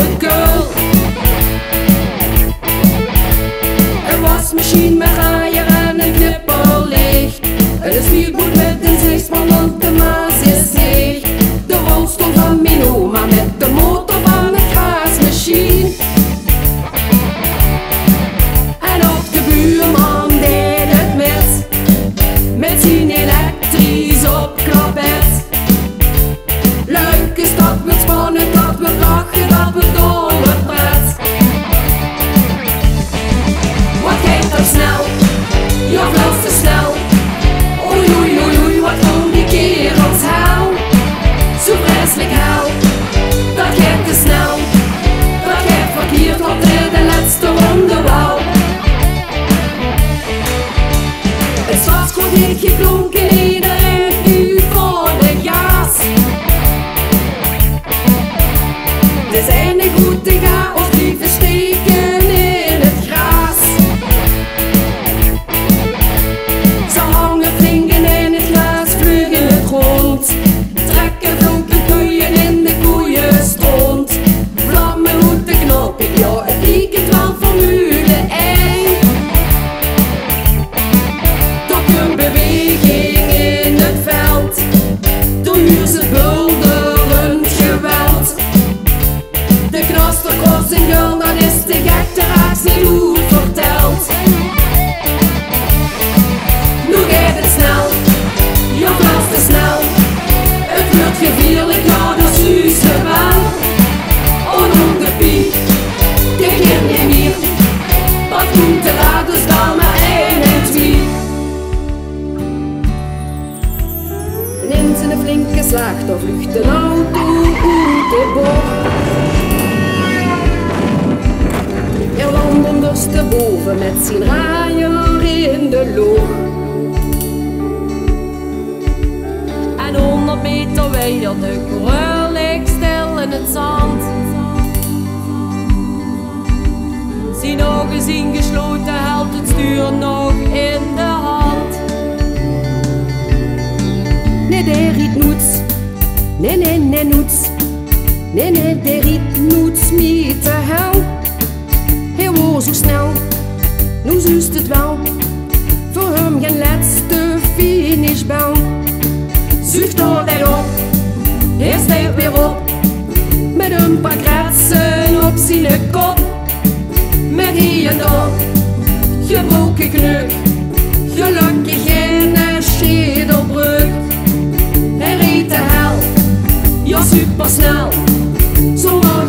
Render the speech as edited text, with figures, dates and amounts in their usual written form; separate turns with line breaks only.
het girl. Een wasmachine met raaier en een knipperlicht. Een speedboot met een 6-man, want de maas is leeg. De rolstoel van mijn oma met de motor van een graasmachine. En ook de buurman deed het met zijn elektrisch opklapbed. Leuk is dat wordt spannend, dat wordt lachen, dat wordt dolle pret. Wat gaat dat snel? Ja, veel te snel. Oei, oei, oei, oei, wat komt die kerels hel? Zo vreselijk hel, dat gaat te snel. Dat gaat verkeerd, want de laatste ronde wou. Het startschot heeft geklonken, iedereen nu voor de gas. Er zijn de goede chaos die versteken in het gras. Ze hangen vlingen in het glas, vliegen het rond. Trekken flonken koeien in de koeienstront. Vlammen moet de knop, ja het lijkt wel Formule 1. Toch een beweging in het veld, door ze bulderend geweld. De knaster kost een girl, dat is te gek, de raaks niet goed verteld. Nu gaat het snel, ja veel te snel. Het wordt gevierlijk, ja dat is ze wel. Onder de piek, kijk in de mier. Wat komt de raad, dus dan maar 1 en 2. Neemt ze een flinke slag, dan vlucht een auto uit de bocht. Er landt ondersteboven met zijn raaier in de loog. En 100 meter verder de coureur ligt stil in het zand. Zijn ogen zien gesloten, houdt het stuur nog in de hand. Nee, der riet noets, nee, noets. Nee, der riet noets niet te hel. Hij wordt zo snel, nu zuist het wel. Voor hem geen laatste finishbel. Zucht altijd op, hij stijgt weer op. Met een paar kratsen op zijn kop. Met hier en daar, gebroken kneuk. Gelukkig geen schedelbreuk. Hij reed de hel, ja supersnel. Zomaar